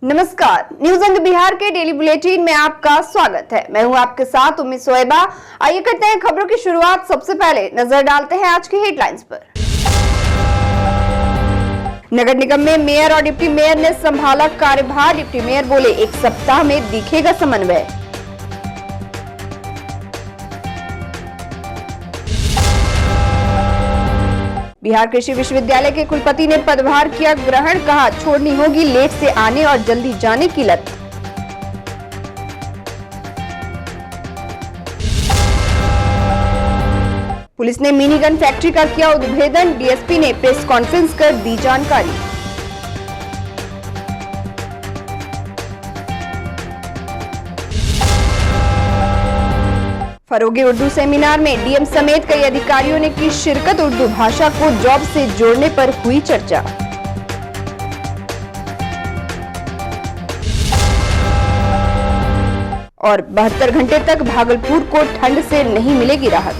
नमस्कार, न्यूज अंग बिहार के डेली बुलेटिन में आपका स्वागत है। मैं हूं आपके साथ उम्मीद सोएबा। आइए करते हैं खबरों की शुरुआत। सबसे पहले नजर डालते हैं आज की हेडलाइंस पर। नगर निगम में मेयर और डिप्टी मेयर ने संभाला कार्यभार। डिप्टी मेयर बोले 1 सप्ताह में दिखेगा समन्वय। बिहार कृषि विश्वविद्यालय के कुलपति ने पदभार किया ग्रहण। कहा छोड़नी होगी लेट से आने और जल्दी जाने की लत। पुलिस ने मिनी गन फैक्ट्री का किया उद्भेदन। डीएसपी ने प्रेस कॉन्फ्रेंस कर दी जानकारी। फरोगे उर्दू सेमिनार में डीएम समेत कई अधिकारियों ने की शिरकत। उर्दू भाषा को जॉब से जोड़ने पर हुई चर्चा। और 72 घंटे तक भागलपुर को ठंड से नहीं मिलेगी राहत।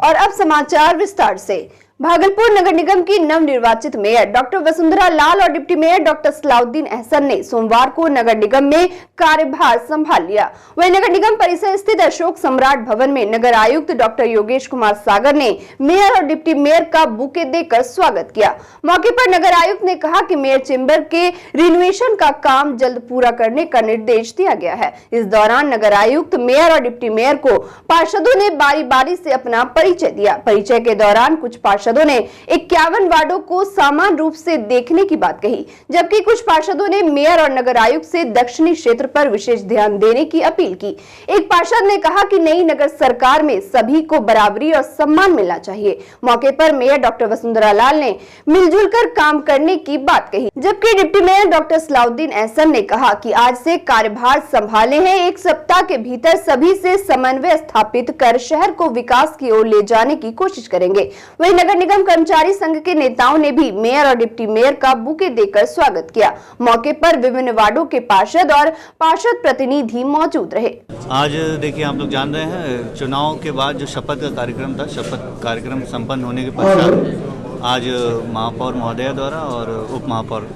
और अब समाचार विस्तार से। भागलपुर नगर निगम की नवनिर्वाचित मेयर डॉक्टर वसुंधरा लाल और deputy mayor doctor Salauddin Ahsan ने सोमवार को नगर निगम में कार्यभार संभाल लिया। वहीं नगर निगम परिसर स्थित अशोक सम्राट भवन में नगर आयुक्त डॉक्टर योगेश कुमार सागर ने मेयर और डिप्टी मेयर का बुके देकर स्वागत किया। मौके पर नगर आयुक्त ने कहा कि मेयर चेंबर के रिनोवेशन का काम जल्द पूरा करने का निर्देश दिया गया है। इस दौरान नगर आयुक्त, मेयर और डिप्टी मेयर को पार्षदों ने बारी बारी से अपना परिचय दिया। परिचय के दौरान कुछ पार्षदों ने 51 वार्डों को समान रूप से देखने की बात कही, जबकि कुछ पार्षदों ने मेयर और नगर आयुक्त से दक्षिणी क्षेत्र पर विशेष ध्यान देने की अपील की। एक पार्षद ने कहा कि नई नगर सरकार में सभी को बराबरी और सम्मान मिलना चाहिए। मौके पर मेयर डॉक्टर वसुंधरा लाल ने मिलजुल कर काम करने की बात कही, जबकि deputy mayor doctor Salauddin Ahsan ने कहा कि आज से कार्यभार संभाले हैं, 1 सप्ताह के भीतर सभी से समन्वय स्थापित कर शहर को विकास की ओर ले जाने की कोशिश करेंगे। वहीं नगर निगम कर्मचारी संघ के नेताओं ने भी मेयर और डिप्टी मेयर का बुके देकर स्वागत किया। मौके पर विभिन्न वार्डों के पार्षद और पार्षद प्रतिनिधि मौजूद रहे। आज देखिए, आप लोग जान रहे हैं, चुनाव के बाद जो शपथ का कार्यक्रम था, शपथ कार्यक्रम संपन्न होने के पश्चात आज महापौर महोदया द्वारा और उप महापौर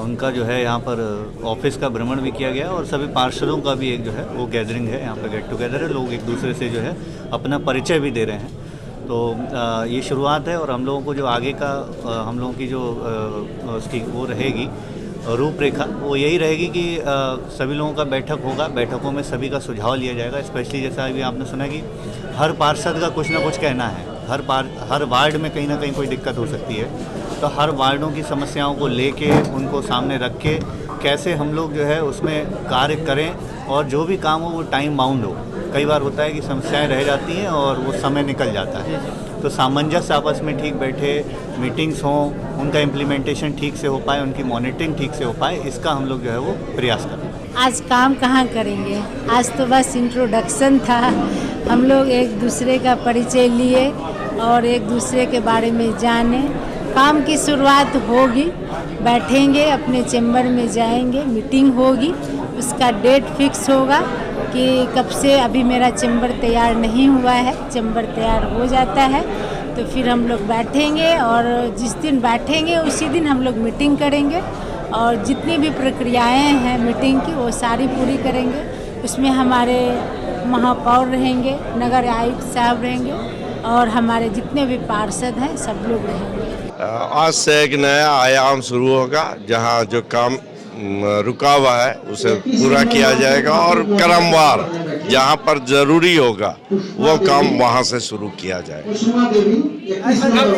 उनका जो है यहाँ पर ऑफिस का भ्रमण भी किया गया और सभी पार्षदों का भी एक जो है वो गैदरिंग है, यहाँ पर गेट टुगेदर है। लोग एक दूसरे से जो है अपना परिचय भी दे रहे हैं। तो ये शुरुआत है और हम लोगों को जो आगे का हम लोगों की जो उसकी वो रहेगी रूपरेखा, वो यही रहेगी कि सभी लोगों का बैठक होगा। बैठकों में सभी का सुझाव लिया जाएगा। स्पेशली जैसा अभी आपने सुना कि हर पार्षद का कुछ ना कुछ कहना है। हर वार्ड में कहीं ना कहीं कोई दिक्कत हो सकती है, तो हर वार्डों की समस्याओं को लेके उनको सामने रख के कैसे हम लोग जो है उसमें कार्य करें और जो भी काम हो वो टाइम बाउंड हो। कई बार होता है कि समस्याएं रह जाती हैं और वो समय निकल जाता है, तो सामंजस्य आपस में ठीक बैठे, मीटिंग्स हों, उनका इम्प्लीमेंटेशन ठीक से हो पाए, उनकी मॉनिटरिंग ठीक से हो पाए, इसका हम लोग जो है वो प्रयास करें। आज काम कहाँ करेंगे, आज तो बस इंट्रोडक्शन था। हम लोग एक दूसरे का परिचय लिए और एक दूसरे के बारे में जाने। काम की शुरुआत होगी, बैठेंगे, अपने चैम्बर में जाएंगे, मीटिंग होगी, उसका डेट फिक्स होगा कि कब से। अभी मेरा चैम्बर तैयार नहीं हुआ है, चैम्बर तैयार हो जाता है तो फिर हम लोग बैठेंगे और जिस दिन बैठेंगे उसी दिन हम लोग मीटिंग करेंगे और जितनी भी प्रक्रियाएं हैं मीटिंग की वो सारी पूरी करेंगे। उसमें हमारे महापौर रहेंगे, नगर आयुक्त साहब रहेंगे और हमारे जितने भी पार्षद हैं सब लोग रहेंगे। आज से एक नया आयाम शुरू होगा, जहां जो काम रुका हुआ है उसे पूरा किया जाएगा और क्रमवार जहां पर जरूरी होगा वो काम वहां से शुरू किया जाएगा।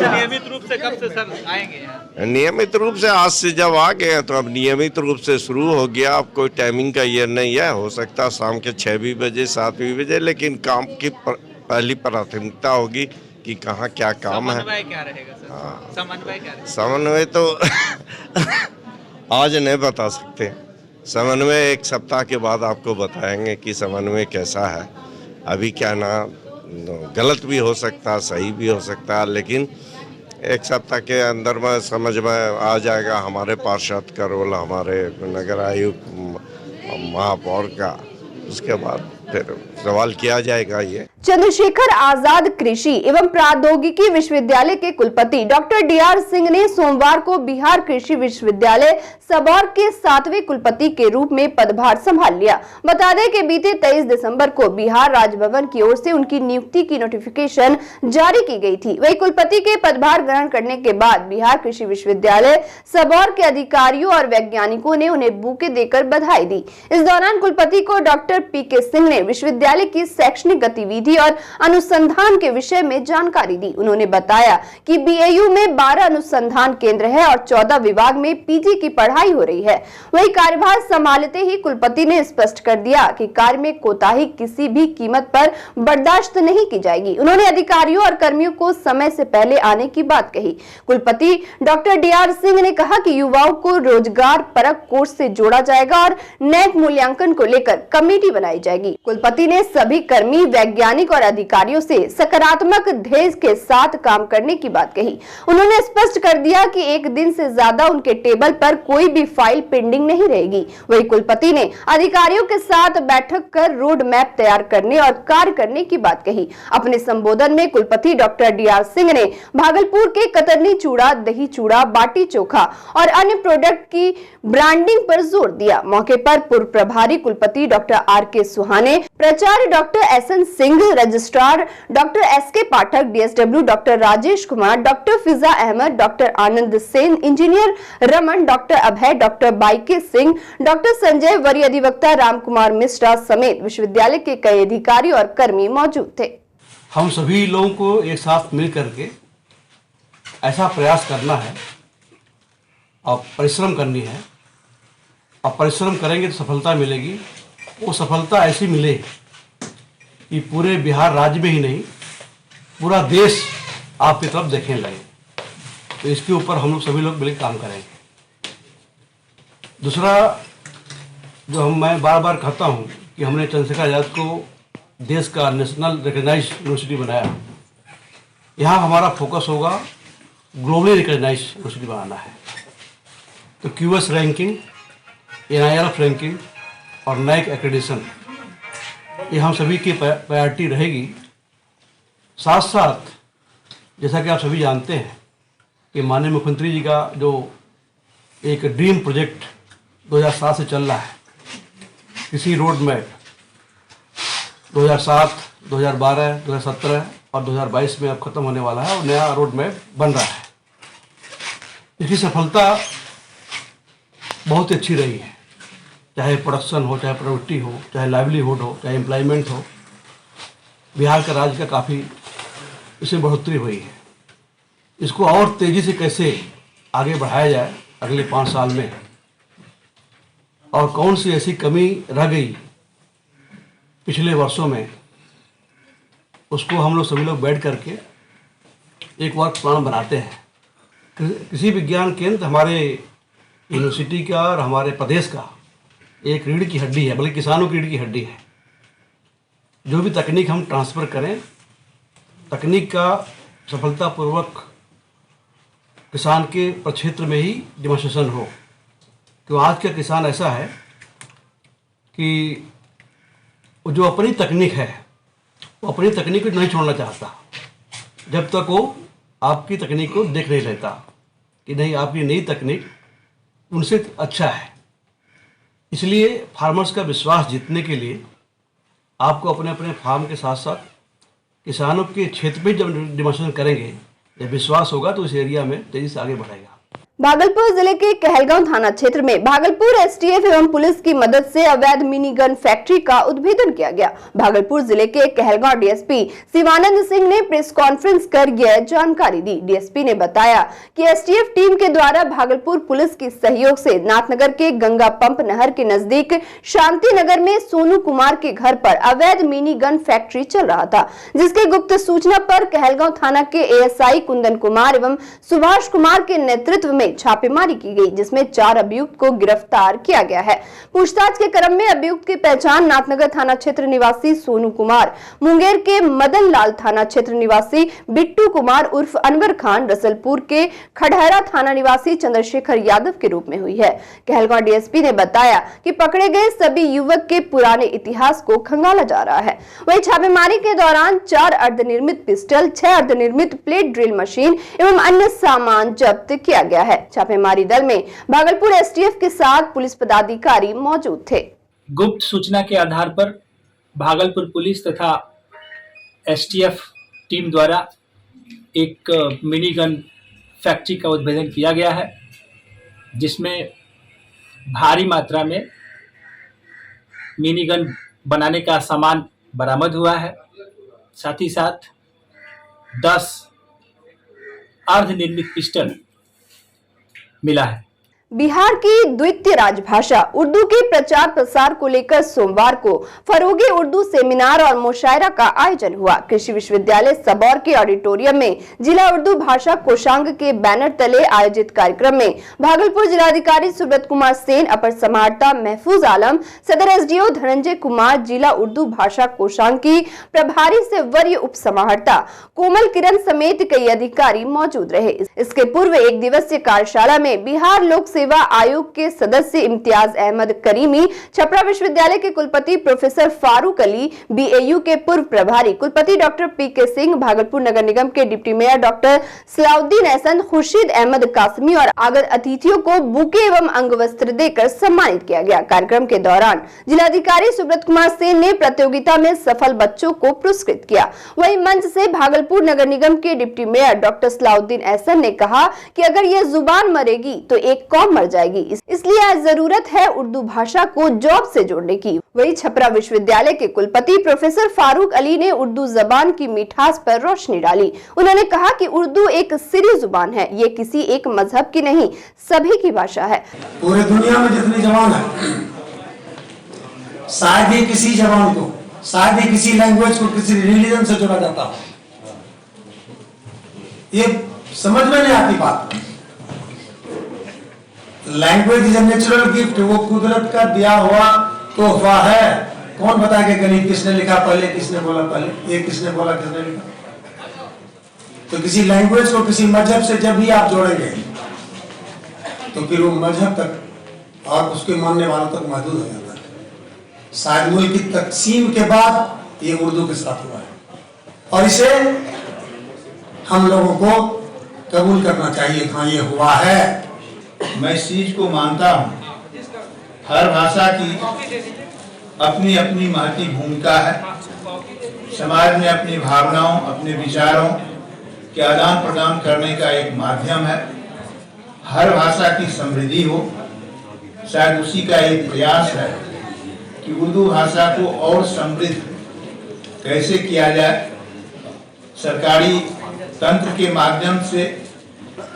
नियमित रूप से कब से सर आएंगे? नियमित रूप से आज से जब आ गए तो अब नियमित रूप से शुरू हो गया। अब कोई टाइमिंग का ये नहीं है, हो सकता है शाम के 6 भी बजे 7 भी बजे, लेकिन काम की पहली प्राथमिकता होगी कि कहाँ क्या काम है। समन्वय क्या रहेगा सर? हाँ। समन्वय क्या रहेगा? समन्वय तो आज नहीं बता सकते। समन्वय 1 सप्ताह के बाद आपको बताएंगे कि समन्वय कैसा है। अभी क्या ना, गलत भी हो सकता है, सही भी हो सकता है, लेकिन 1 सप्ताह के अंदर में समझ में आ जाएगा हमारे पार्षद का रोल, हमारे नगर आयुक्त महापौर का। उसके बाद फिर सवाल किया जाएगा। ये चंद्रशेखर आजाद कृषि एवं प्रौद्योगिकी विश्वविद्यालय के कुलपति डॉक्टर DR सिंह ने सोमवार को बिहार कृषि विश्वविद्यालय सबौर के 7वें कुलपति के रूप में पदभार संभाल लिया। बता दें कि बीते 23 दिसंबर को बिहार राजभवन की ओर से उनकी नियुक्ति की नोटिफिकेशन जारी की गई थी। वही कुलपति के पदभार ग्रहण करने के बाद बिहार कृषि विश्वविद्यालय सबौर के अधिकारियों और वैज्ञानिकों ने उन्हें बुके देकर बधाई दी। इस दौरान कुलपति को डॉक्टर PK सिंह ने विश्वविद्यालय की शैक्षणिक गतिविधि और अनुसंधान के विषय में जानकारी दी। उन्होंने बताया कि BAU में 12 अनुसंधान केंद्र है और 14 विभाग में PG की पढ़ाई हो रही है। वही कार्यभार संभालते ही कुलपति ने स्पष्ट कर दिया कि कार्य में कोताही किसी भी कीमत पर बर्दाश्त नहीं की जाएगी। उन्होंने अधिकारियों और कर्मियों को समय से पहले आने की बात कही। कुलपति डॉक्टर DR सिंह ने कहा कि युवाओं को रोजगार परक कोर्स से जोड़ा जाएगा और नेक मूल्यांकन को लेकर कमेटी बनाई जाएगी। कुलपति ने सभी कर्मी, वैज्ञानिक और अधिकारियों से सकारात्मक ध्येय के साथ काम करने की बात कही। उन्होंने स्पष्ट कर दिया कि एक दिन से ज्यादा उनके टेबल पर कोई भी फाइल पेंडिंग नहीं रहेगी। वही कुलपति ने अधिकारियों के साथ बैठक कर रोड मैप तैयार करने और कार्य करने की बात कही। अपने संबोधन में कुलपति डॉक्टर DR सिंह ने भागलपुर के कतरनी चूड़ा, दही चूड़ा, बाटी चोखा और अन्य प्रोडक्ट की ब्रांडिंग पर जोर दिया। मौके पर पूर्व प्रभारी कुलपति डॉक्टर RK सुहाने, प्राचार्य doctor SN Singh, registrar doctor SK Pathak, DSW doctor Rajesh Kumar, doctor Fiza Ahmad, doctor Anand Sen, engineer Raman, doctor Abhay, doctor BK Singh, doctor Sanjay, वरीय अधिवक्ता राम कुमार मिश्रा समेत विश्वविद्यालय के कई अधिकारी और कर्मी मौजूद थे। हम सभी लोगों को एक साथ मिल करके ऐसा प्रयास करना है और परिश्रम करनी है, और परिश्रम करेंगे तो सफलता मिलेगी। वो सफलता ऐसी मिले कि पूरे बिहार राज्य में ही नहीं, पूरा देश आपकी तरफ देखने लगे। तो इसके ऊपर हम लोग सभी लोग मिलकर काम करेंगे। दूसरा, जो मैं बार बार कहता हूँ कि हमने चंद्रशेखर आजाद को देश का नेशनल रिकग्नाइज्ड यूनिवर्सिटी बनाया। यहाँ हमारा फोकस होगा ग्लोबली रिकग्नाइज्ड यूनिवर्सिटी बनाना है। तो QS रैंकिंग, NIRF रैंकिंग और NAAC एक्रेडिटेशन, ये हम सभी की प्रायोरिटी रहेगी। साथ साथ जैसा कि आप सभी जानते हैं कि माननीय मुख्यमंत्री जी का जो एक ड्रीम प्रोजेक्ट 2007 से चल रहा है, किसी रोड मैप 2007, 2012, 2017 और 2022 में अब खत्म होने वाला है और नया रोड मैप बन रहा है। इसकी सफलता बहुत अच्छी रही है, चाहे प्रोडक्शन हो, चाहे प्रोडक्टिविटी हो, चाहे लाइवलीहुड हो, चाहे एम्प्लॉयमेंट हो। बिहार का राज्य का काफ़ी इसमें बढ़ोतरी हुई है। इसको और तेज़ी से कैसे आगे बढ़ाया जाए अगले 5 साल में, और कौन सी ऐसी कमी रह गई पिछले वर्षों में, उसको हम लोग सभी लोग बैठ करके एक वर्क प्लान बनाते हैं। कृषि विज्ञान केंद्र हमारे यूनिवर्सिटी का और हमारे प्रदेश का एक रीढ़ की हड्डी है, बल्कि किसानों की रीढ़ की हड्डी है। जो भी तकनीक हम ट्रांसफ़र करें, तकनीक का सफलतापूर्वक किसान के प्रक्षेत्र में ही डेमोन्स्ट्रेशन हो। क्यों आज का किसान ऐसा है कि जो अपनी तकनीक है वो अपनी तकनीक को नहीं छोड़ना चाहता जब तक वो आपकी तकनीक को देख नहीं लेता कि नहीं आपकी नई तकनीक उनसे अच्छा है। इसलिए फार्मर्स का विश्वास जीतने के लिए आपको अपने अपने फार्म के साथ साथ किसानों के क्षेत्र में जब डेमोन्स्ट्रेशन करेंगे, जब विश्वास होगा तो इस एरिया में तेजी से आगे बढ़ेगा। भागलपुर जिले के कहलगांव थाना क्षेत्र में भागलपुर STF एवं पुलिस की मदद से अवैध मिनी गन फैक्ट्री का उद्भेदन किया गया। भागलपुर जिले के कहलगांव DSP शिवानंद सिंह ने प्रेस कॉन्फ्रेंस कर यह जानकारी दी। DSP ने बताया कि STF टीम के द्वारा भागलपुर पुलिस के सहयोग से नाथनगर के गंगा पंप नहर के नजदीक शांति नगर में सोनू कुमार के घर पर अवैध मिनी गन फैक्ट्री चल रहा था, जिसके गुप्त सूचना पर कहलगांव थाना के ASI कुंदन कुमार एवं सुभाष कुमार के नेतृत्व में में छापेमारी की गई, जिसमें 4 अभियुक्त को गिरफ्तार किया गया है। पूछताछ के क्रम में अभियुक्त की पहचान नाथनगर थाना क्षेत्र निवासी सोनू कुमार, मुंगेर के मदन लाल थाना क्षेत्र निवासी बिट्टू कुमार उर्फ अनवर खान, रसलपुर के खड़हरा थाना निवासी चंद्रशेखर यादव के रूप में हुई है। कहलगांव डीएसपी ने बताया कि पकड़े गए सभी युवक के पुराने इतिहास को खंगाला जा रहा है। वहीं छापेमारी के दौरान 4 अर्धनिर्मित पिस्टल, 6 अर्धनिर्मित प्लेट ड्रिल मशीन एवं अन्य सामान जब्त किया गया है। छापेमारी दल में भागलपुर एसटीएफ के साथ पुलिस पदाधिकारी मौजूद थे। गुप्त सूचना के आधार पर भागलपुर पुलिस तथा एसटीएफ टीम द्वारा एक मिनी गन फैक्ट्री का उद्भेदन किया गया है, जिसमें भारी मात्रा में मिनी गन बनाने का सामान बरामद हुआ है। साथ ही साथ 10 अर्धनिर्मित पिस्टल मिला है। बिहार की द्वितीय राजभाषा उर्दू के प्रचार प्रसार को लेकर सोमवार को फरोगी उर्दू सेमिनार और मुशायरा का आयोजन हुआ। कृषि विश्वविद्यालय सबौर के ऑडिटोरियम में जिला उर्दू भाषा कोषांग के बैनर तले आयोजित कार्यक्रम में भागलपुर जिलाधिकारी सुब्रत कुमार सेन, अपर समाहर्ता महफूज आलम, सदर एसडीओ धनंजय कुमार, जिला उर्दू भाषा कोषांग की प्रभारी से वरीय उप समाहर्ता कोमल किरण समेत कई अधिकारी मौजूद रहे। इसके पूर्व एक दिवसीय कार्यशाला में बिहार लोक सेवा आयोग के सदस्य इम्तियाज अहमद करीमी, छपरा विश्वविद्यालय के कुलपति प्रोफेसर फारूक अली, बीएयू के पूर्व प्रभारी कुलपति डॉक्टर पीके सिंह, भागलपुर नगर निगम के deputy mayor doctor Salauddin Ehsan, Khurshid Ahmed Qasmi और आगत अतिथियों को बुके एवं अंगवस्त्र देकर सम्मानित किया गया। कार्यक्रम के दौरान जिलाधिकारी सुब्रत कुमार सेन ने प्रतियोगिता में सफल बच्चों को पुरस्कृत किया। वहीं मंच से भागलपुर नगर निगम के deputy mayor doctor Salauddin Ehsan ने कहा कि अगर ये जुबान मरेगी तो एक कौम मर जाएगी, इसलिए आज जरूरत है उर्दू भाषा को जॉब से जोड़ने की। वहीं छपरा विश्वविद्यालय के कुलपति प्रोफेसर फारूक अली ने उर्दू जबान की मिठास पर रोशनी डाली। उन्होंने कहा कि उर्दू एक सिरी जुबान है, ये किसी एक मजहब की नहीं, सभी की भाषा है। पूरे दुनिया में जितनी जबान है, शायद ही किसी जबान को, शायद ही किसी लैंग्वेज को किसी रिलीजन से जोड़ा जाता हो। ये समझ में नहीं आती बात। Language is a natural gift, वो कुदरत का दिया हुआ तोहफा है। कौन बताएगा गणित किसने लिखा पहले, किसने बोला पहले, ये किसने बोला, किसने लिखा। तो किसी लैंग्वेज को किसी मजहब से जब भी आप जोड़ेंगे तो फिर वो मजहब तक और उसके मानने वालों तक महदूद हो जाता है। शायद मुल्क की तकसीम के बाद ये उर्दू के साथ हुआ है और इसे हम लोगों को कबूल करना चाहिए। हाँ, ये हुआ है। मैं इस चीज को मानता हूँ, हर भाषा की अपनी अपनी महती भूमिका है। समाज में अपनी भावनाओं, अपने विचारों के आदान प्रदान करने का एक माध्यम है। हर भाषा की समृद्धि हो, शायद उसी का एक प्रयास है कि उर्दू भाषा को और समृद्ध कैसे किया जाए। सरकारी तंत्र के माध्यम से,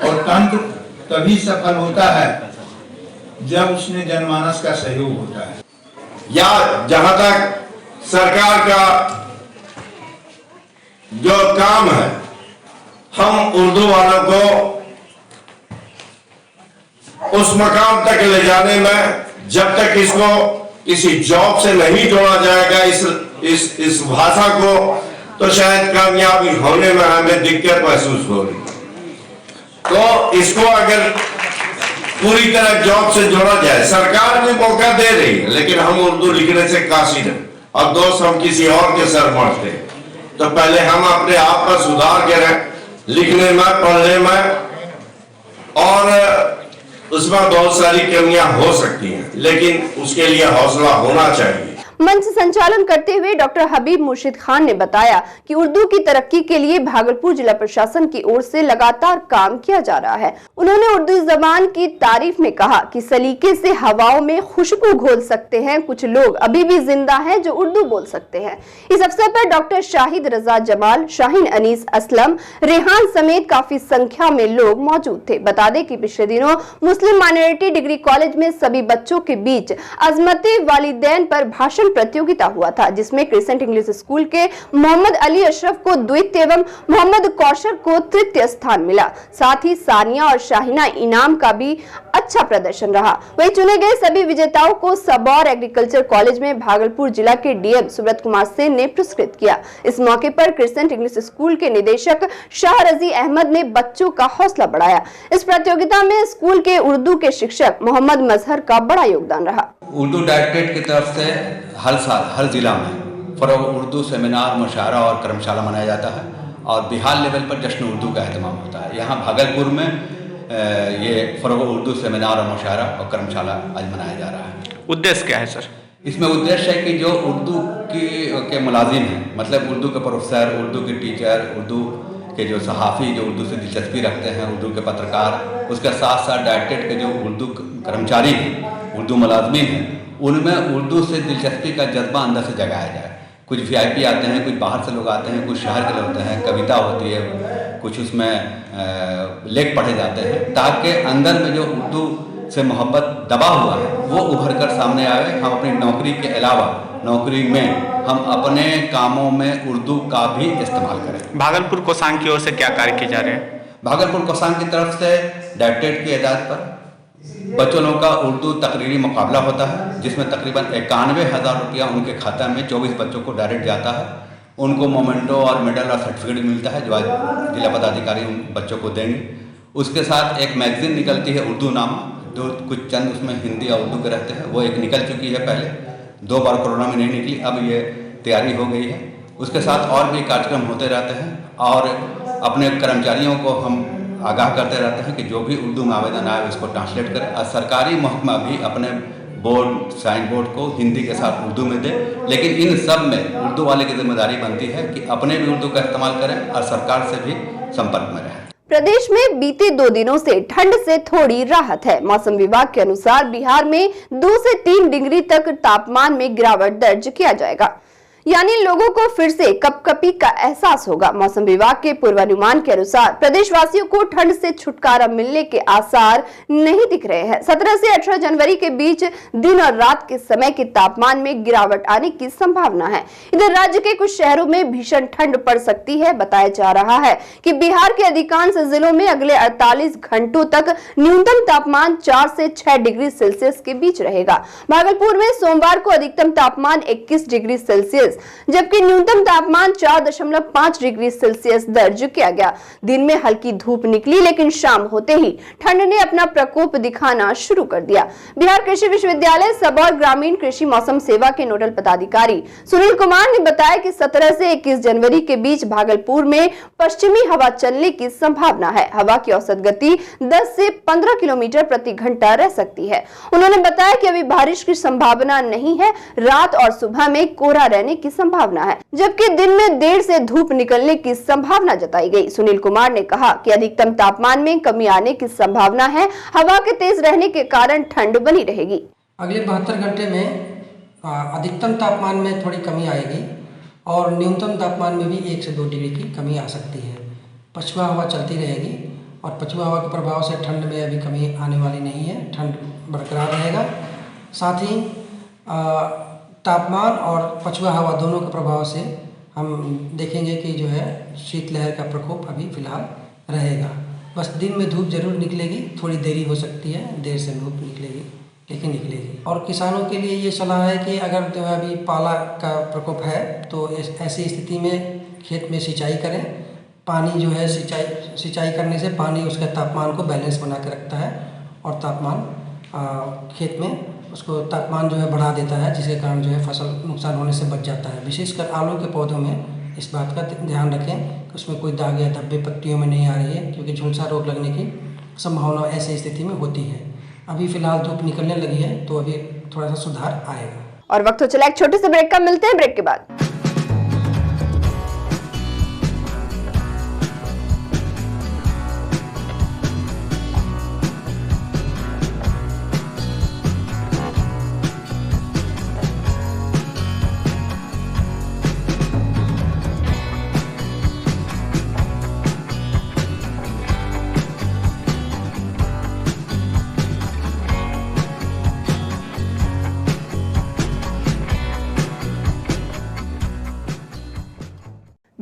और तंत्र तभी सफल होता है जब उसमें जनमानस का सहयोग होता है। या जहां तक सरकार का जो काम है, हम उर्दू वालों को उस मकाम तक ले जाने में, जब तक इसको किसी जॉब से नहीं जोड़ा जाएगा इस भाषा को, तो शायद कामयाबी होने में हमें दिक्कत महसूस होगी। तो इसको अगर पूरी तरह जॉब से जोड़ा जाए, सरकार भी मौका दे रही है, लेकिन हम उर्दू लिखने से कासिर हैं और दोस्त हम किसी और के सर मरते हैं। तो पहले हम अपने आप पर सुधार करें, लिखने में, पढ़ने में, और उसमें बहुत सारी कमियां हो सकती हैं, लेकिन उसके लिए हौसला होना चाहिए। मंच संचालन करते हुए डॉक्टर हबीब मुर्शिद खान ने बताया कि उर्दू की तरक्की के लिए भागलपुर जिला प्रशासन की ओर से लगातार काम किया जा रहा है। उन्होंने उर्दू जबान की तारीफ में कहा कि सलीके से हवाओं में खुशबू घोल सकते हैं कुछ लोग अभी भी जिंदा हैं जो उर्दू बोल सकते हैं। इस अवसर पर डॉक्टर शाहिद रजा जमाल, शाहीन अनीस असलम, रेहान समेत काफी संख्या में लोग मौजूद थे। बता दें कि पिछले दिनों मुस्लिम माइनॉरिटी डिग्री कॉलेज में सभी बच्चों के बीच अजमते वालिदैन पर भाषण में प्रतियोगिता हुआ था, जिसमें क्रिसेंट इंग्लिश स्कूल के मोहम्मद अली अशरफ को द्वितीय एवं मोहम्मद कौशर को तृतीय स्थान मिला। साथ ही सानिया और शाहिना इनाम का भी अच्छा प्रदर्शन रहा। वहीं चुने गए सभी विजेताओं को सबौर एग्रीकल्चर कॉलेज में भागलपुर जिला के डीएम सुब्रत कुमार सेन ने पुरस्कृत किया। इस मौके पर क्रिसेंट इंग्लिश स्कूल के निदेशक शाह रजी अहमद ने बच्चों का हौसला बढ़ाया। इस प्रतियोगिता में स्कूल के उर्दू के शिक्षक मोहम्मद मजहर का बड़ा योगदान रहा। उर्दू डायरेक्टरेट की तरफ से हर साल हर जिला में फरोग उर्दू सेमिनार, मुशायरा और कर्मशाला मनाया जाता है और बिहार लेवल पर जश्न उर्दू का अहतमाम होता है। यहाँ भागलपुर में ये फरोग उर्दू सेमिनार और मुशायरा और कर्मशाला आज मनाया जा रहा है। उद्देश्य क्या है सर? इसमें उद्देश्य है कि जो उर्दू के मुलाजिम हैं, मतलब उर्दू के प्रोफेसर, उर्दू के टीचर, उर्दू के जो सहाफ़ी जो उर्दू से दिलचस्पी रखते हैं, उर्दू के पत्रकार, उसके साथ साथ डायरेक्टरेट के जो उर्दू कर्मचारी हैं, उर्दू मुलाजमीन हैं, उनमें उर्दू से दिलचस्पी का जज्बा अंदर से जगाया जाए। कुछ VIP आते हैं, कुछ बाहर से लोग आते हैं, कुछ शहर के लोग होते हैं, कविता होती है, कुछ उसमें लेख पढ़े जाते हैं, ताकि अंदर में जो उर्दू से मोहब्बत दबा हुआ है वो उभर कर सामने आए। हम अपनी नौकरी के अलावा नौकरी में हम अपने कामों में उर्दू का भी इस्तेमाल करें। भागलपुर कोसांग की ओर से क्या कार्य किए जा रहे हैं? भागलपुर कोसांग की तरफ से डायरेक्टरेट की हिदायत पर बच्चों लोगों का उर्दू तकरीरी मुकाबला होता है, जिसमें तकरीबन 91,000 रुपया उनके खाता में 24 बच्चों को डायरेक्ट जाता है। उनको मोमेंटो और मेडल और सर्टिफिकेट मिलता है जो आज जिला पदाधिकारी उन बच्चों को देंगे। उसके साथ एक मैगजीन निकलती है उर्दू नामा, जो कुछ चंद उसमें हिंदी और उर्दू के रहते हैं, वो एक निकल चुकी है पहले, 2 बार कोरोना में नहीं निकली, अब ये तैयारी हो गई है। उसके साथ और भी कार्यक्रम होते रहते हैं और अपने कर्मचारियों को हम आगाह करते रहते हैं कि जो भी उर्दू में आवेदन आए उसको ट्रांसलेट करें और सरकारी महकमा भी अपने बोर्ड, साइन बोर्ड को हिंदी के साथ उर्दू में दे। लेकिन इन सब में उर्दू वाले की जिम्मेदारी बनती है कि अपने भी उर्दू का इस्तेमाल करें और सरकार से भी संपर्क में रहें। प्रदेश में बीते 2 दिनों से ठंड से थोड़ी राहत है। मौसम विभाग के अनुसार बिहार में 2 से 3 डिग्री तक तापमान में गिरावट दर्ज किया जाएगा, यानी लोगों को फिर से कपकपी का एहसास होगा। मौसम विभाग के पूर्वानुमान के अनुसार प्रदेशवासियों को ठंड से छुटकारा मिलने के आसार नहीं दिख रहे हैं। 17 से 18 जनवरी के बीच दिन और रात के समय के तापमान में गिरावट आने की संभावना है। इधर राज्य के कुछ शहरों में भीषण ठंड पड़ सकती है। बताया जा रहा है कि बिहार के अधिकांश जिलों में अगले 48 घंटों तक न्यूनतम तापमान 4 से 6 डिग्री सेल्सियस के बीच रहेगा। भागलपुर में सोमवार को अधिकतम तापमान 21 डिग्री सेल्सियस जबकि न्यूनतम तापमान 4.5 डिग्री सेल्सियस दर्ज किया गया। दिन में हल्की धूप निकली, लेकिन शाम होते ही ठंड ने अपना प्रकोप दिखाना शुरू कर दिया। बिहार कृषि विश्वविद्यालय सबौर ग्रामीण कृषि मौसम सेवा के नोडल पदाधिकारी सुनील कुमार ने बताया कि 17 से 21 जनवरी के बीच भागलपुर में पश्चिमी हवा चलने की संभावना है। हवा की औसत गति 10 से 15 किलोमीटर प्रति घंटा रह सकती है। उन्होंने बताया कि अभी बारिश की संभावना नहीं है। रात और सुबह में कोहरा रहने की संभावना है, जबकि दिन में देर से धूप निकलने की संभावना जताई गई। सुनील कुमार ने कहा कि अधिकतम तापमान में कमी आने की संभावना है। हवा के तेज रहने के कारण ठंड बनी रहेगी। अगले 72 घंटे में अधिकतम तापमान में थोड़ी कमी आएगी और न्यूनतम तापमान में भी 1 से 2 डिग्री की कमी आ सकती है। पछुआ हवा चलती रहेगी और पछुआ हवा के प्रभाव से ठंड में अभी कमी आने वाली नहीं है, ठंड बरकरार रहेगा। साथ ही तापमान और पछुआ हवा दोनों के प्रभाव से हम देखेंगे कि जो है शीतलहर का प्रकोप अभी फिलहाल रहेगा। बस दिन में धूप जरूर निकलेगी, थोड़ी देरी हो सकती है, देर से धूप निकलेगी लेकिन निकलेगी। और किसानों के लिए ये सलाह है कि अगर जो है अभी पाला का प्रकोप है तो ऐसी स्थिति में खेत में सिंचाई करें। पानी जो है सिंचाई करने से पानी उसके तापमान को बैलेंस बना के रखता है और तापमान खेत में उसको तापमान जो है बढ़ा देता है, जिसके कारण जो है फसल नुकसान होने से बच जाता है। विशेषकर आलू के पौधों में इस बात का ध्यान रखें कि उसमें कोई दाग या धब्बे पत्तियों में नहीं आ रही है, क्योंकि झुलसा रोग लगने की संभावना ऐसी स्थिति में होती है। अभी फिलहाल धूप निकलने लगी है तो अभी थोड़ा सा सुधार आएगा। और वक्त हो चला एक छोटे से ब्रेक का, मिलते हैं ब्रेक के बाद।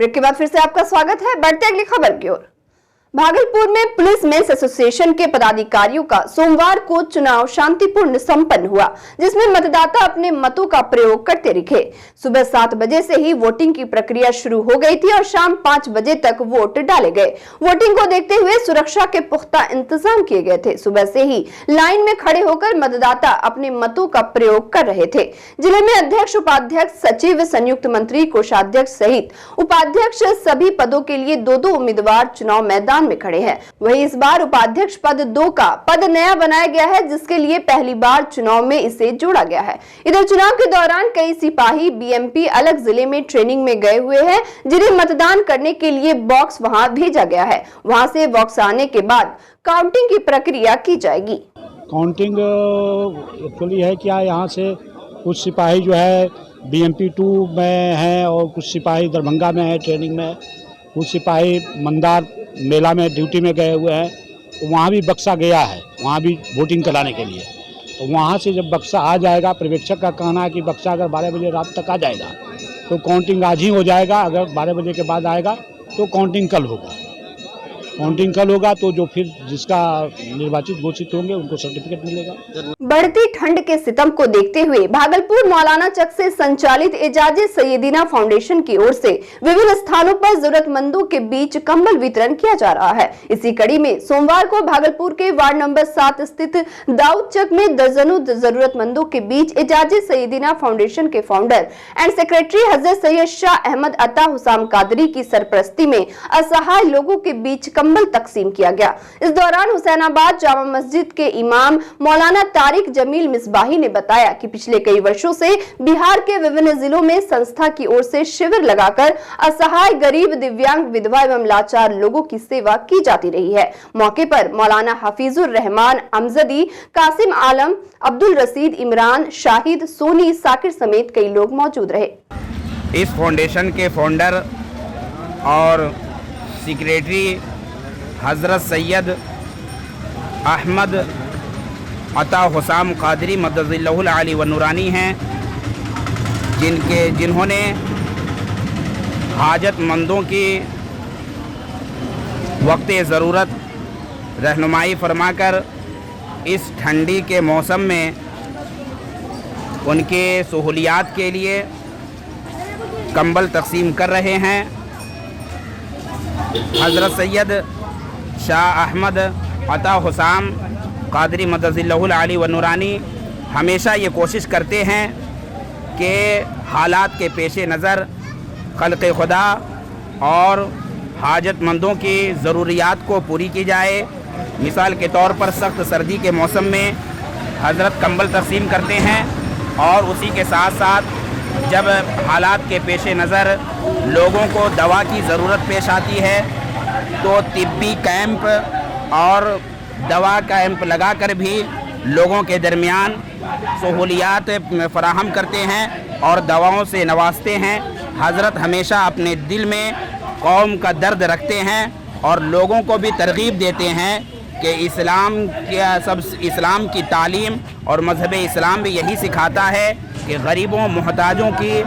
ब्रेक के बाद फिर से आपका स्वागत है। बढ़ते अगली खबर की ओर। भागलपुर में पुलिस मेंस एसोसिएशन के पदाधिकारियों का सोमवार को चुनाव शांतिपूर्ण संपन्न हुआ, जिसमें मतदाता अपने मतों का प्रयोग करते दिखे। सुबह 7 बजे से ही वोटिंग की प्रक्रिया शुरू हो गई थी और शाम 5 बजे तक वोट डाले गए। वोटिंग को देखते हुए सुरक्षा के पुख्ता इंतजाम किए गए थे। सुबह से ही लाइन में खड़े होकर मतदाता अपने मतों का प्रयोग कर रहे थे। जिले में अध्यक्ष, उपाध्यक्ष, सचिव, संयुक्त मंत्री, कोषाध्यक्ष सहित उपाध्यक्ष सभी पदों के लिए 2-2 उम्मीदवार चुनाव मैदान में खड़े हैं। वहीं इस बार उपाध्यक्ष पद 2 का पद नया बनाया गया है, जिसके लिए पहली बार चुनाव में इसे जोड़ा गया है। इधर चुनाव के दौरान कई सिपाही बीएमपी अलग जिले में ट्रेनिंग में गए हुए हैं, जिन्हें मतदान करने के लिए बॉक्स वहां भेजा गया है। वहां से बॉक्स आने के बाद काउंटिंग की प्रक्रिया की जाएगी। काउंटिंग एक्चुअली है क्या, यहाँ से कुछ सिपाही जो है बीएमपी 2 में है और कुछ सिपाही दरभंगा में है ट्रेनिंग में, कुछ सिपाही मंदार मेला में ड्यूटी में गए हुए हैं। तो वहाँ भी बक्सा गया है, वहाँ भी वोटिंग कराने के लिए। तो वहाँ से जब बक्सा आ जाएगा, पर्यवेक्षक का कहना है कि बक्सा अगर 12 बजे रात तक आ जाएगा तो काउंटिंग आज ही हो जाएगा। अगर 12 बजे के बाद आएगा तो काउंटिंग कल होगा। काउंटिंग कल होगा तो जो फिर जिसका निर्वाचित घोषित होंगे उनको सर्टिफिकेट मिलेगा। बढ़ती ठंड के सितम को देखते हुए भागलपुर मौलाना चक से संचालित एजाजे सैयदीना फाउंडेशन की ओर से विभिन्न स्थानों पर जरूरतमंदों के बीच कंबल वितरण किया जा रहा है। इसी कड़ी में सोमवार को भागलपुर के वार्ड नंबर 7 स्थित दाऊद चक में दर्जनों जरूरतमंदों के बीच एजाजे सैयदीना फाउंडेशन के फाउंडर एंड सेक्रेटरी हजरत सैयद शाह अहमद अता हुसाम कादरी की सरपरस्ती में असहाय लोगों के बीच कंबल तकसीम किया गया। इस दौरान हुसैनाबाद जामा मस्जिद के इमाम मौलाना तारिक जमील मिसबाही ने बताया कि पिछले कई वर्षों से बिहार के विभिन्न जिलों में संस्था की ओर से शिविर लगाकर असहाय, गरीब, दिव्यांग, विधवा एवं लाचार लोगों की सेवा की जाती रही है। मौके पर मौलाना हफीजुर रहमान अमजदी, कासिम आलम, अब्दुल रसीद, इमरान, शाहिद, सोनी, साकिर समेत कई लोग मौजूद रहे। इस फाउंडेशन के फाउंडर और सेक्रेटरी हज़रत सैयद अहमद अता हुसाम कादरी मद्दज़िल्लहुल आली व नूरानी हैं, जिन्होंने हाजतमंदों की वक्त ज़रूरत रहनुमाई फरमाकर इस ठंडी के मौसम में उनके सहूलियात के लिए कंबल तकसीम कर रहे हैं। हज़रत सैयद शाह अहमद अता हुसाम कादरी मद्दज़िल्लहुल आली व नूरानी हमेशा ये कोशिश करते हैं कि हालात के पेश नज़र खल्क़ खुदा और हाजतमंदों की ज़रूरियात को पूरी की जाए। मिसाल के तौर पर सख्त सर्दी के मौसम में हज़रत कंबल तकसीम करते हैं और उसी के साथ साथ जब हालात के पेश नज़र लोगों को दवा की ज़रूरत पेश आती है तो तिब्बी कैंप और दवा कैंप लगाकर भी लोगों के दरमियान सहूलियात फराहम करते हैं और दवाओं से नवाजते हैं। हज़रत हमेशा अपने दिल में कौम का दर्द रखते हैं और लोगों को भी तरगीब देते हैं कि इस्लाम की तालीम और मज़हब इस्लाम भी यही सिखाता है कि गरीबों, मोहताजों की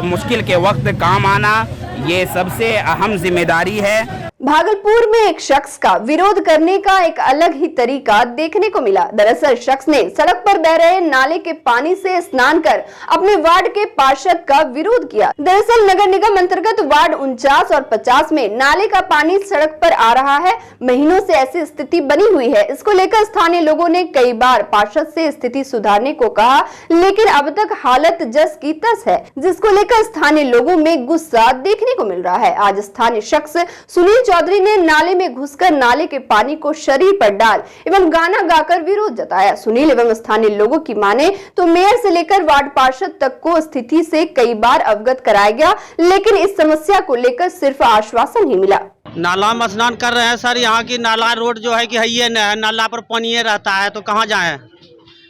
मुश्किल के वक्त काम आना ये सबसे अहम जिम्मेदारी है। भागलपुर में एक शख्स का विरोध करने का एक अलग ही तरीका देखने को मिला। दरअसल शख्स ने सड़क पर बह रहे नाले के पानी से स्नान कर अपने वार्ड के पार्षद का विरोध किया। दरअसल नगर निगम अंतर्गत वार्ड 49 और 50 में नाले का पानी सड़क पर आ रहा है। महीनों से ऐसी स्थिति बनी हुई है। इसको लेकर स्थानीय लोगों ने कई बार पार्षद से स्थिति सुधारने को कहा, लेकिन अब तक हालत जस की तस है, जिसको लेकर स्थानीय लोगों में गुस्सा देखने को मिल रहा है। आज स्थानीय शख्स सुनील चौधरी ने नाले में घुसकर नाले के पानी को शरीर पर डाल एवं गाना गाकर विरोध जताया। सुनील एवं स्थानीय लोगों की माने तो मेयर से लेकर वार्ड पार्षद तक को स्थिति से कई बार अवगत कराया गया, लेकिन इस समस्या को लेकर सिर्फ आश्वासन ही मिला। नाला में स्नान कर रहे हैं सर, यहाँ की नाला रोड जो है कि है न है, नाला पर पानी रहता है तो कहाँ जाए।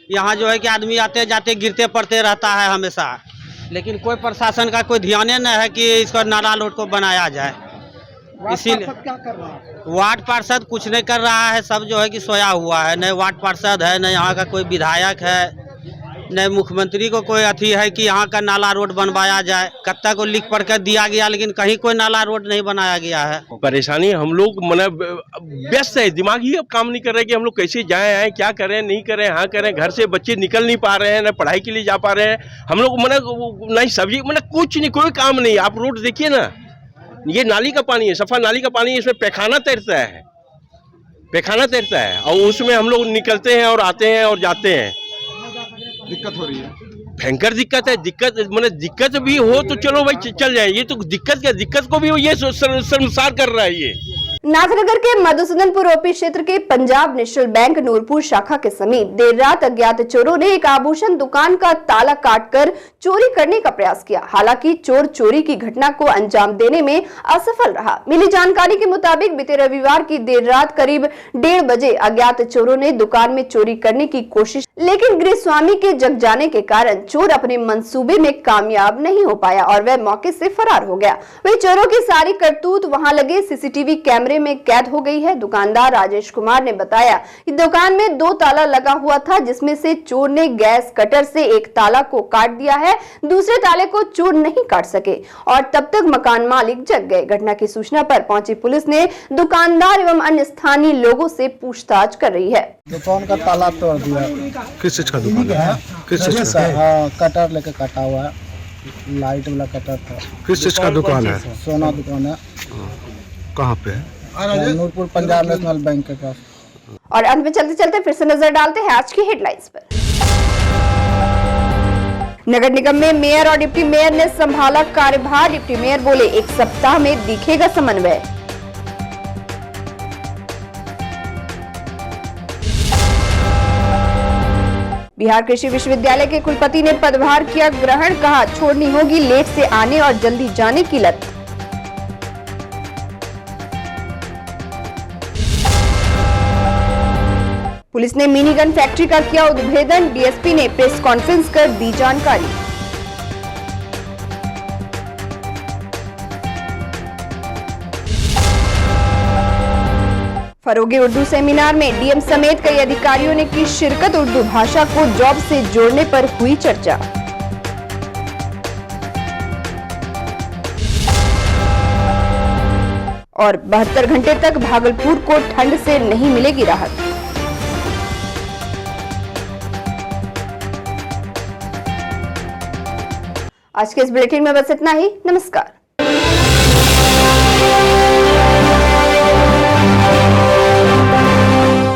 यहाँ जो है कि आदमी आते जाते गिरते पड़ते रहता है हमेशा, लेकिन कोई प्रशासन का कोई ध्यान नहीं है कि इसको नाला रोड को बनाया जाए। इसीलिए वार्ड पार्षद कुछ नहीं कर रहा है, सब जो है कि सोया हुआ है। न वार्ड पार्षद है, न यहाँ का कोई विधायक है, न मुख्यमंत्री को कोई अथी है कि यहाँ का नाला रोड बनवाया जाए। कत्ता को लिख पढ़ कर दिया गया, लेकिन कहीं कोई नाला रोड नहीं बनाया गया है। परेशानी हम लोग मतलब व्यस्त है, दिमाग ही अब काम नहीं कर रहे कि हम लोग कैसे जाएं आए, क्या करें नहीं करें, हाँ करें। घर से बच्चे निकल नहीं पा रहे हैं, न पढ़ाई के लिए जा पा रहे हैं। हम लोग मतलब नहीं सब्जी मतलब कुछ नहीं, कोई काम नहीं। आप रोड देखिए ना, ये नाली का पानी है, सफा नाली का पानी है, इसमें पैखाना तैरता है, पैखाना तैरता है और उसमें हम लोग निकलते हैं और आते हैं और जाते हैं। दिक्कत हो रही है, भयंकर दिक्कत है। दिक्कत मतलब दिक्कत भी हो तो चलो भाई चल जाए, ये तो दिक्कत क्या, दिक्कत को भी ये शर्मसार कर रहा है। ये नाथनगर के मधुसूदनपुर ओपी क्षेत्र के पंजाब नेशनल बैंक नूरपुर शाखा के समीप देर रात अज्ञात चोरों ने एक आभूषण दुकान का ताला काटकर चोरी करने का प्रयास किया। हालांकि चोर चोरी की घटना को अंजाम देने में असफल रहा। मिली जानकारी के मुताबिक बीते रविवार की देर रात करीब 1:30 बजे अज्ञात चोरों ने दुकान में चोरी करने की कोशिश, लेकिन गृह स्वामी के जग जाने के कारण चोर अपने मंसूबे में कामयाब नहीं हो पाया और वह मौके से फरार हो गया। वही चोरों की सारी करतूत वहां लगे सीसीटीवी कैमरे में कैद हो गई है। दुकानदार राजेश कुमार ने बताया कि दुकान में 2 ताला लगा हुआ था, जिसमें से चोर ने गैस कटर से एक ताला को काट दिया है, दूसरे ताले को चोर नहीं काट सके और तब तक मकान मालिक जग गए। घटना की सूचना पर पहुंची पुलिस ने दुकानदार एवं अन्य स्थानीय लोगों से पूछताछ कर रही है। दुकान का ताला तोड़ दिया। किस चीज का दुकान है? किस चीज का? कटर लेके काटा हुआ है, लाइट वाला कटर था। किस चीज का दुकान है? सोना दुकान है। कहाँ पे है? नूरपुर पंजाब नेशनल बैंक के पास। और अंत में चलते चलते फिर से नजर डालते हैं आज की हेडलाइंस पर। नगर निगम में मेयर और डिप्टी मेयर ने संभाला कार्यभार। डिप्टी मेयर बोले 1 सप्ताह में दिखेगा समन्वय। बिहार कृषि विश्वविद्यालय के कुलपति ने पदभार किया ग्रहण। कहा छोड़नी होगी लेट से आने और जल्दी जाने की लत। पुलिस ने मिनी गन फैक्ट्री का किया उद्भेदन। डीएसपी ने प्रेस कॉन्फ्रेंस कर दी जानकारी। फरोगे उर्दू सेमिनार में डीएम समेत कई अधिकारियों ने की शिरकत। उर्दू भाषा को जॉब से जोड़ने पर हुई चर्चा। और 72 घंटे तक भागलपुर को ठंड से नहीं मिलेगी राहत। आज के इस बुलेटिन में बस इतना ही। नमस्कार।